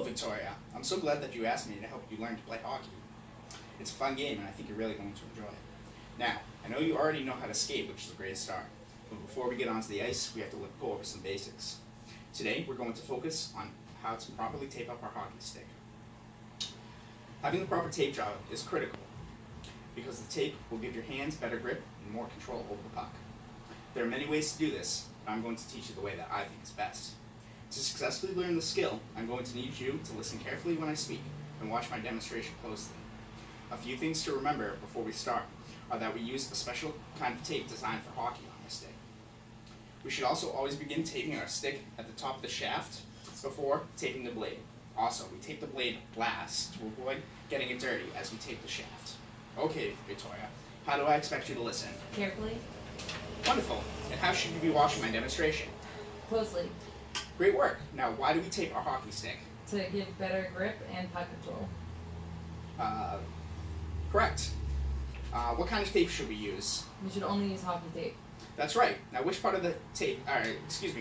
Victoria. I'm so glad that you asked me to help you learn to play hockey. It's a fun game and I think you're really going to enjoy it. Now, I know you already know how to skate, which is a great start. But before we get onto the ice, we have to go over some basics. Today, we're going to focus on how to properly tape up our hockey stick. Having the proper tape job is critical because the tape will give your hands better grip and more control over the puck. There are many ways to do this, but I'm going to teach you the way that I think is best. To successfully learn the skill, I'm going to need you to listen carefully when I speak and watch my demonstration closely. A few things to remember before we start are that we use a special kind of tape designed for hockey on our stick. We should also always begin taping our stick at the top of the shaft before taping the blade. Also, we tape the blade last to avoid getting it dirty as we tape the shaft. Okay, Victoria, how do I expect you to listen? Carefully. Wonderful. And how should you be watching my demonstration? Closely. Great work. Now, why do we tape our hockey stick? To give better grip and puck control. Correct. What kind of tape should we use? We should only use hockey tape. That's right. Now, which part of the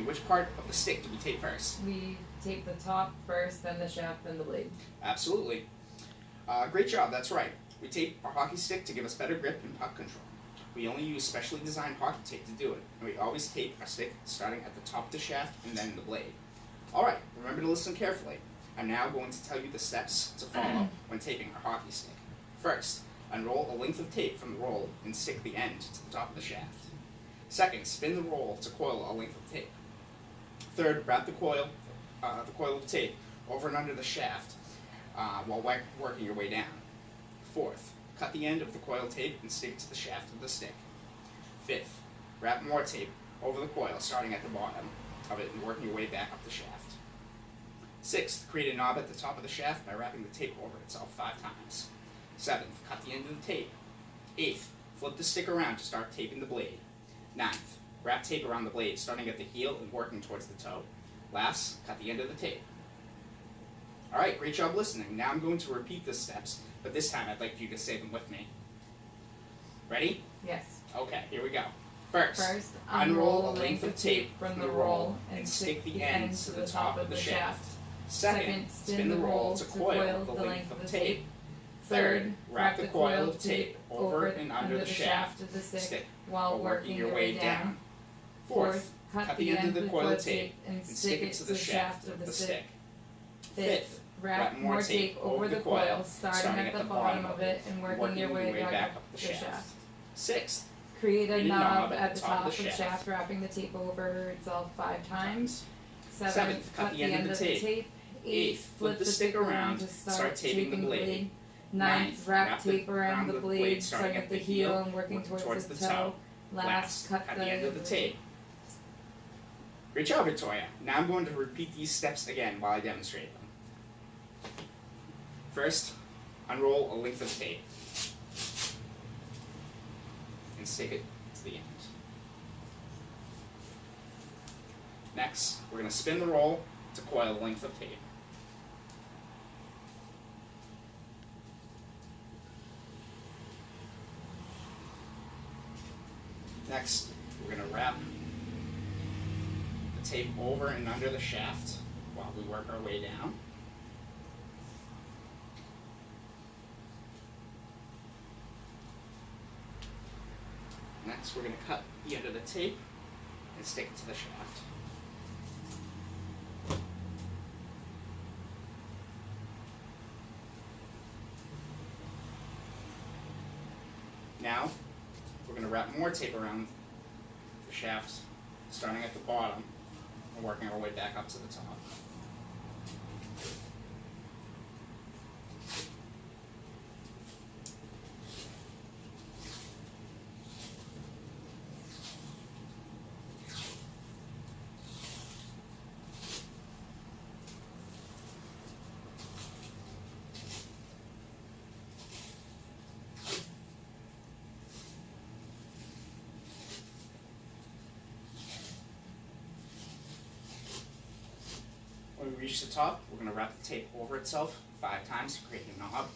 which part of the stick do we tape first? We tape the top first, then the shaft, then the blade. Absolutely. Great job. That's right. We tape our hockey stick to give us better grip and puck control. We only use specially designed hockey tape to do it, and we always tape our stick starting at the top of the shaft and then the blade. Alright, remember to listen carefully. I'm now going to tell you the steps to follow when taping our hockey stick. First, unroll a length of tape from the roll and stick the end to the top of the shaft. Second, spin the roll to coil a length of tape. Third, wrap the coil of tape over and under the shaft while working your way down. Fourth, cut the end of the coil tape and stick it to the shaft of the stick. Fifth, wrap more tape over the coil starting at the bottom of it and working your way back up the shaft. Sixth, create a knob at the top of the shaft by wrapping the tape over itself 5 times. Seventh, cut the end of the tape. Eighth, flip the stick around to start taping the blade. Ninth, wrap tape around the blade starting at the heel and working towards the toe. Last, cut the end of the tape. Alright, great job listening. Now I'm going to repeat the steps, but this time I'd like you to say them with me. Ready? Yes. Okay, here we go. First, unroll a length of tape from the roll and stick the ends to the top of the shaft. Second, spin the roll to coil the length of tape. Third, wrap the coil of tape over and under the shaft of the stick while working your way down. Fourth, cut the end of the coil tape and stick it to the shaft of the stick. Fifth, wrap more tape over the coil, starting at the bottom of it and working your way back up the shaft. Sixth, create a knob at the top of the shaft, wrapping the tape over itself 5 times. Seventh, cut the end of the tape. Eighth, flip the stick around to start taping the blade. Ninth, wrap tape around the blade, starting at the heel and working towards the toe. Last, cut the end of the tape. Great job, Victoria. Now I'm going to repeat these steps again while I demonstrate them. First, unroll a length of tape and stick it to the end. Next, we're going to spin the roll to coil a length of tape. Next, we're going to wrap the tape over and under the shaft while we work our way down. Next, we're going to cut the end of the tape and stick it to the shaft. Now, we're going to wrap more tape around the shaft, starting at the bottom and working our way back up to the top. When we reach the top, we're going to wrap the tape over itself 5 times to create a knob.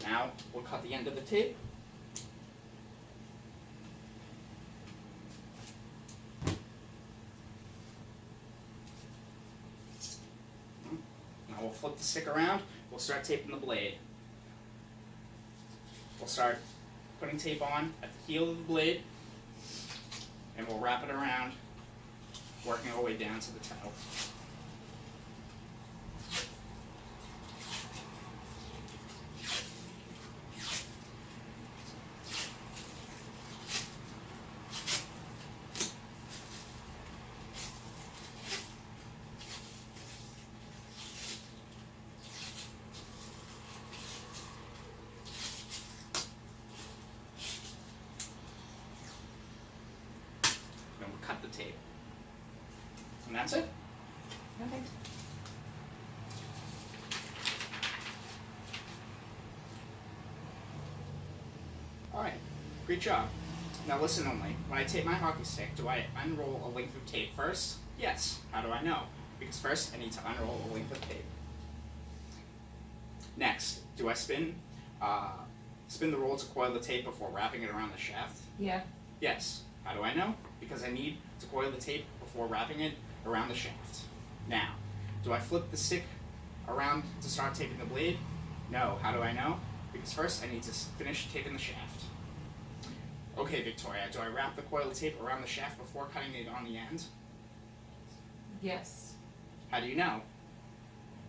Now, we'll cut the end of the tape. flip the stick around, we'll start taping the blade. We'll start putting tape on at the heel of the blade, and we'll wrap it around, working our way down to the toe. Then we'll cut the tape. And that's it. Okay. Alright, great job. Now listen only, when I tape my hockey stick, do I unroll a length of tape first? Yes. How do I know? Because first I need to unroll a length of tape. Next, do I spin the roll to coil the tape before wrapping it around the shaft? Yeah. Yes. How do I know? Because I need to coil the tape before wrapping it around the shaft. Now, do I flip the stick around to start taping the blade? No. How do I know? Because first I need to finish taping the shaft. Okay, Victoria, do I wrap the coiled tape around the shaft before cutting it on the end? Yes. How do you know?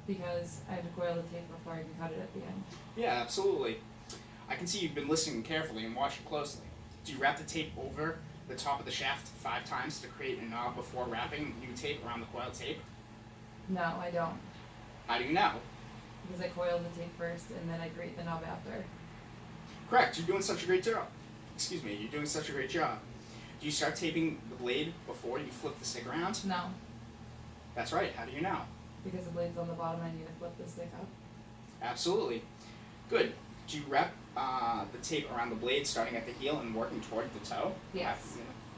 Because I have to coil the tape before I can cut it at the end. Yeah, absolutely. I can see you've been listening carefully and watching closely. Do you wrap the tape over the top of the shaft 5 times to create a knob before wrapping new tape around the coiled tape? No, I don't. How do you know? Because I coil the tape first and then I grate the knob after. Correct, you're doing such a great job. Excuse me, you're doing such a great job. Do you start taping the blade before you flip the stick around? No. That's right, how do you know? Because the blade's on the bottom, I need to flip the stick up. Absolutely. Good. Do you wrap the tape around the blade starting at the heel and working toward the toe? Yes.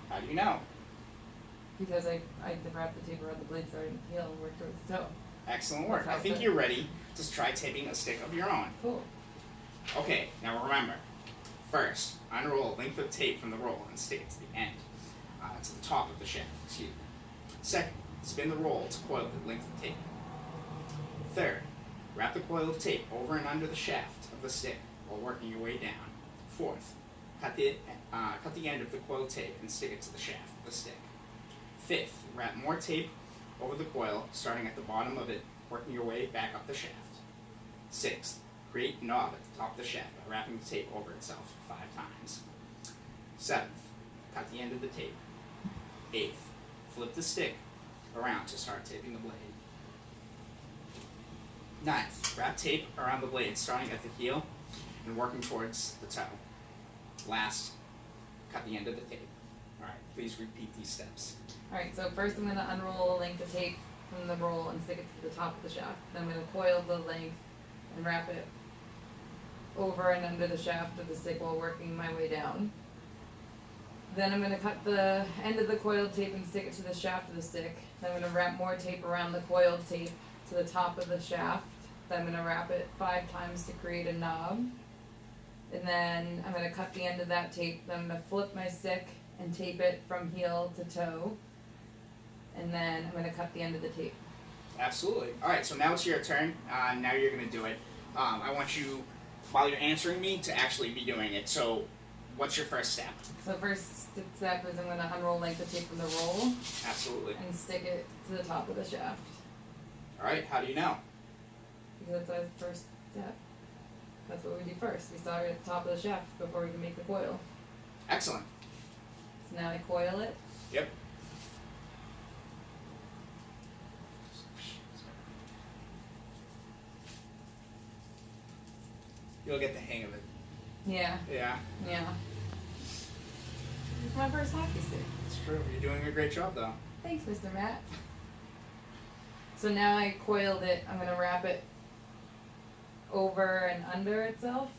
How do you know? Because I wrap the tape around the blade starting at the heel and work towards the toe. Excellent work. That's I think how you're ready to try taping a stick of your own. Cool. Okay, now remember. First, unroll a length of tape from the roll and stick it to the end, to the top of the shaft. Excuse me. Second, spin the roll to coil the length of tape. Third, wrap the coil of tape over and under the shaft of the stick while working your way down. Fourth, cut the end of the coil tape and stick it to the shaft of the stick. Fifth, wrap more tape over the coil, starting at the bottom of it, working your way back up the shaft. Sixth, create a knob at the top of the shaft by wrapping the tape over itself 5 times. Seventh, cut the end of the tape. Eighth, flip the stick around to start taping the blade. Ninth, wrap tape around the blade starting at the heel and working towards the toe. Last, cut the end of the tape. Alright, please repeat these steps. Alright, so first I'm going to unroll a length of tape from the roll and stick it to the top of the shaft. Then I'm going to coil the length and wrap it over and under the shaft of the stick while working my way down. Then I'm going to cut the end of the coiled tape and stick it to the shaft of the stick. Then I'm going to wrap more tape around the coiled tape to the top of the shaft. Then I'm going to wrap it 5 times to create a knob. And then I'm going to cut the end of that tape. Then I'm going to flip my stick and tape it from heel to toe. And then I'm going to cut the end of the tape. Absolutely. Alright, so now it's your turn. Now you're going to do it. I want you, while you're answering me, to actually be doing it. So, what's your first step? So first step is I'm going to unroll length of tape from the roll Absolutely. and stick it to the top of the shaft. Alright, how do you know? Because that's our first step. That's what we do first. We start at the top of the shaft before we can make the coil. Excellent. So now I coil it. Yep. You'll get the hang of it. Yeah, Yeah, yeah. It's my first hockey stick. it's true. You're doing a great job, though. Thanks, Mr. Matt. So now I coiled it. I'm going to wrap it over and under itself,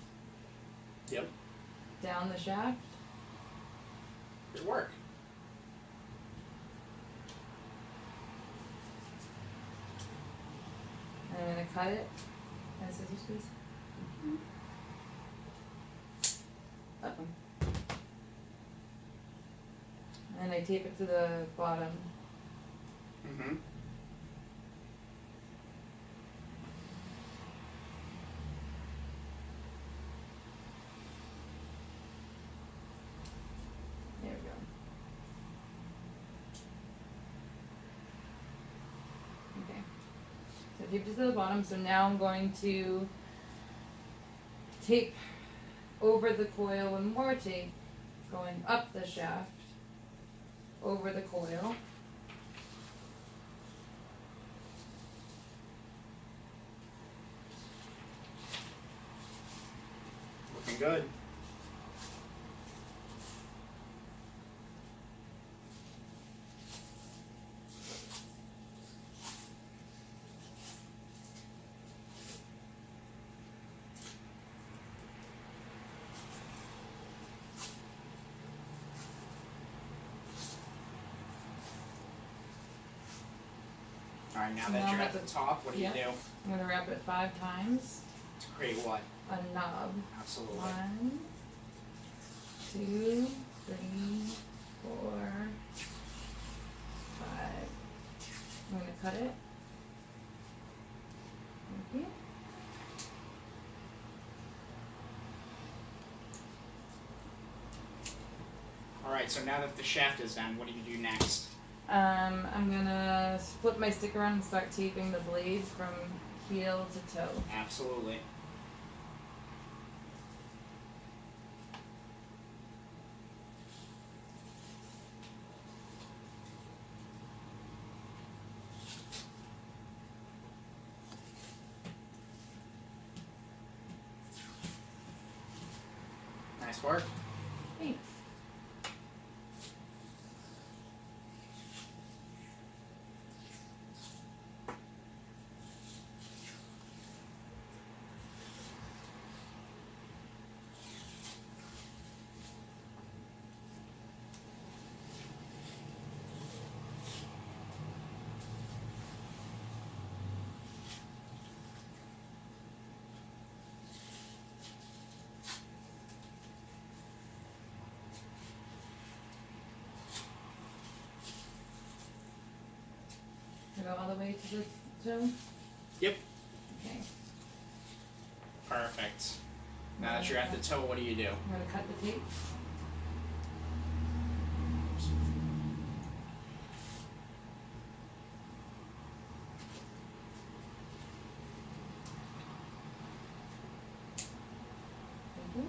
Yep. down the shaft. Good work. And I'm going to cut it. Can I scissors, please? Up one. And I tape it to the bottom. Mm-hmm. taped it to the bottom. So now I'm going to tape over the coil with more tape going up the shaft over the coil. Looking good. Alright, now that you're at the top, what do you do? I'm going to wrap it 5 times. To create what? A knob. Absolutely. 1, 2, 3, 4, 5. I'm going to cut it. Thank you. Alright, so now that the shaft is done, what do you do next? I'm gonna flip my stick around and start taping the blade from heel to toe. Absolutely. Nice work. Thanks. Go all the way to the toe? Yep. Okay. Perfect. Now that you're at the toe, what do you do? I'm going to cut the tape. Thank you.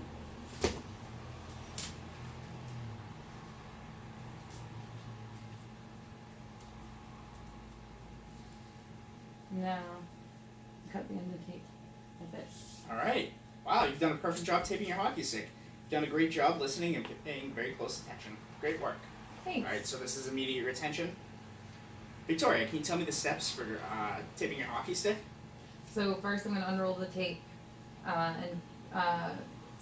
Now, cut the end of the tape with it. Alright. Wow, you've done a perfect job taping your hockey stick. You've done a great job listening and paying very close attention. Great work. Thanks. Alright, so this is immediate retention. Victoria, can you tell me the steps for taping your hockey stick? So first I'm going to unroll the tape and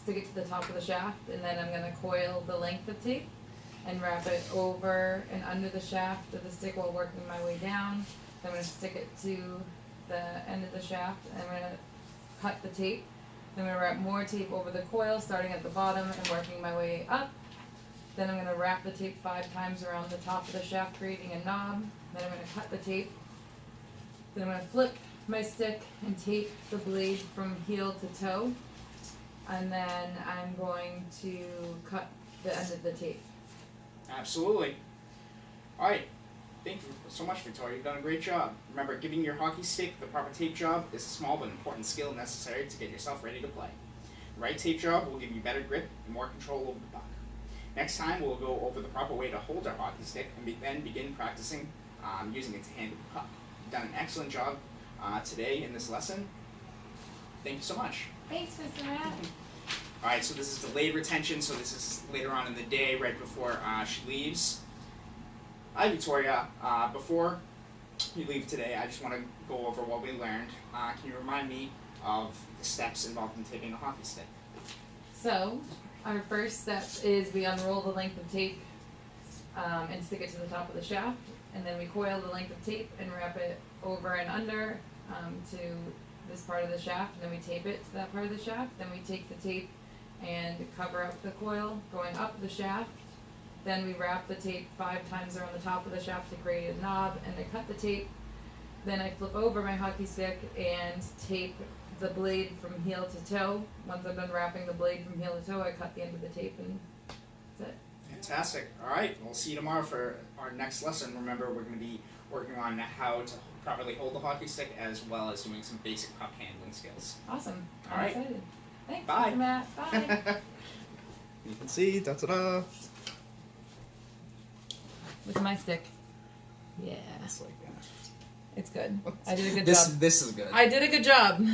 stick it to the top of the shaft, and then I'm going to coil the length of tape and wrap it over and under the shaft of the stick while working my way down. Then I'm going to stick it to the end of the shaft, and I'm going to cut the tape. Then I'm going to wrap more tape over the coil, starting at the bottom and working my way up. Then I'm going to wrap the tape 5 times around the top of the shaft, creating a knob. Then I'm going to cut the tape. Then I'm going to flip my stick and tape the blade from heel to toe. And then I'm going to cut the end of the tape. Absolutely. Alright. Thank you so much, Victoria. You've done a great job. Remember, giving your hockey stick the proper tape job is a small but important skill necessary to get yourself ready to play. The right tape job will give you better grip and more control over the puck. Next time, we'll go over the proper way to hold our hockey stick and then begin practicing using it to handle the puck. You've done an excellent job today in this lesson. Thank you so much. Thanks, Mr. Matt. Alright, so this is delayed retention, so this is later on in the day, right before she leaves. Hi, Victoria. Before you leave today, I just want to go over what we learned. Can you remind me of the steps involved in taping a hockey stick? So, our first step is we unroll the length of tape and stick it to the top of the shaft, and then we coil the length of tape and wrap it over and under to this part of the shaft, and then we tape it to that part of the shaft. Then we take the tape and cover up the coil going up the shaft. Then we wrap the tape 5 times around the top of the shaft to create a knob, and I cut the tape. Then I flip over my hockey stick and tape the blade from heel to toe. Once I'm done wrapping the blade from heel to toe, I cut the end of the tape, and that's it. Fantastic. All right, we'll see you tomorrow for our next lesson. Remember, we're going to be working on how to properly hold the hockey stick as well as doing some basic puck handling skills. Awesome. All right. Excited. Thanks, Bye. Mr. Matt. Bye. You can see, da-da-da. Look at my stick. Yeah. It's like that. It's good. I did a good job. This is good. I did a good job.